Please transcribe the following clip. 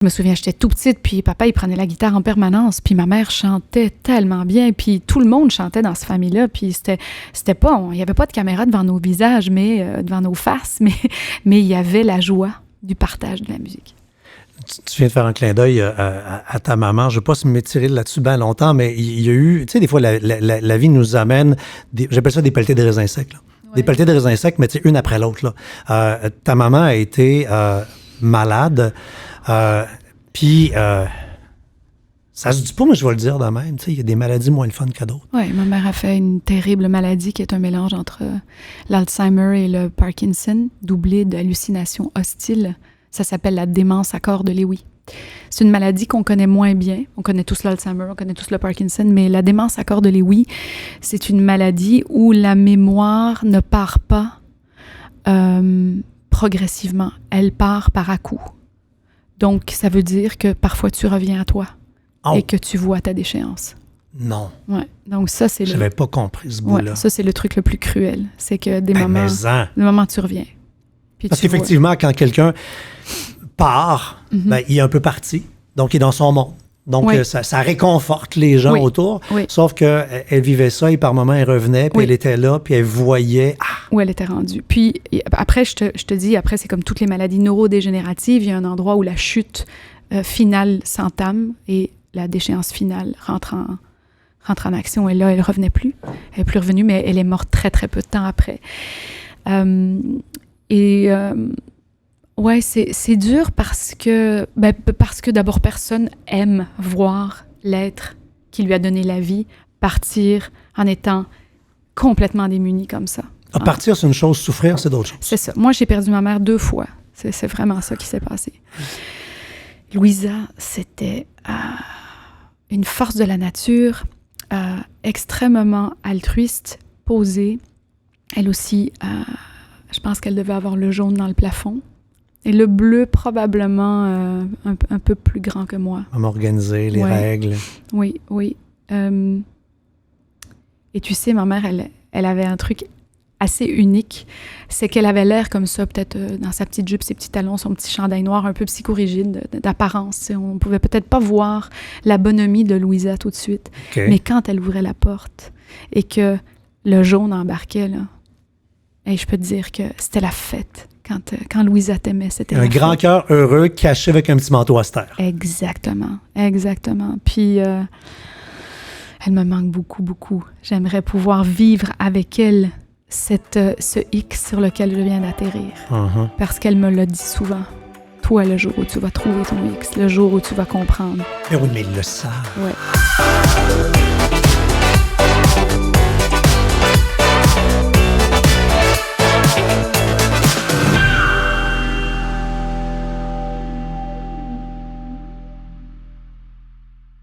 Je me souviens, j'étais tout petite, puis papa, il prenait la guitare en permanence, puis ma mère chantait tellement bien, puis tout le monde chantait dans cette famille-là, puis c'était pas... Il n'y avait pas de caméra devant nos visages, mais devant nos faces, mais il y avait la joie du partage de la musique. Tu viens de faire un clin d'œil à ta maman. Je ne veux pas m'étirer là-dessus bien longtemps, mais il y a eu... Tu sais, des fois, la vie nous amène... j'appelle ça des pelletées de raisins secs, là. Ouais. Des pelletées de raisins secs, mais tu sais, une après l'autre, là. Ta maman a été malade... Puis, ça se dit pas, mais je vais le dire de même. Tu sais, il y a des maladies moins le fun que d'autres. Oui, ma mère a fait une terrible maladie qui est un mélange entre l'Alzheimer et le Parkinson, doublé d'hallucinations hostiles. Ça s'appelle la démence à corps de Lewy. C'est une maladie qu'on connaît moins bien. On connaît tous l'Alzheimer, on connaît tous le Parkinson, mais la démence à corps de Lewy, c'est une maladie où la mémoire ne part pas progressivement. Elle part par à-coups. Donc, ça veut dire que parfois, tu reviens à toi et que tu vois ta déchéance. Non. Ouais. Donc, ça, c'est Je n'avais pas compris ce bout-là. Ouais, ça, c'est le truc le plus cruel. C'est que des moments, tu reviens. Puis parce qu'effectivement, quand quelqu'un part, il est un peu parti. Donc, il est dans son monde. Donc, ça réconforte les gens autour. Oui. Sauf qu'elle vivait ça et par moments, elle revenait, puis elle était là, puis elle voyait... Où elle était rendue. Puis après, je te dis, après, c'est comme toutes les maladies neurodégénératives, il y a un endroit où la chute finale s'entame et la déchéance finale rentre en action. Et là, elle ne revenait plus. Elle n'est plus revenue, mais elle est morte très, très peu de temps après. Ouais, c'est dur parce que d'abord, personne aime voir l'être qui lui a donné la vie partir en étant complètement démuni comme ça. Partir, c'est une chose, souffrir, c'est d'autres choses. C'est ça. Moi, j'ai perdu ma mère 2 fois. C'est vraiment ça qui s'est passé. Louisa, c'était une force de la nature, extrêmement altruiste, posée. Elle aussi, je pense qu'elle devait avoir le jaune dans le plafond. Et le bleu, probablement un peu plus grand que moi. Comme organiser les règles. Oui. Et tu sais, ma mère, elle avait un truc assez unique. C'est qu'elle avait l'air comme ça, peut-être dans sa petite jupe, ses petits talons, son petit chandail noir, un peu psychorigide d'apparence. On ne pouvait peut-être pas voir la bonhomie de Louisa tout de suite. Okay. Mais quand elle ouvrait la porte et que le jaune embarquait, là, et je peux te dire que c'était la fête. Quand Louisa t'aimait, c'était un grand cœur heureux caché avec un petit manteau austère. Exactement. Puis, elle me manque beaucoup, beaucoup. J'aimerais pouvoir vivre avec elle ce X sur lequel je viens d'atterrir. Uh-huh. Parce qu'elle me l'a dit souvent. Toi, le jour où tu vas trouver ton X, le jour où tu vas comprendre. Mais oui, mais ils le savent. Ouais.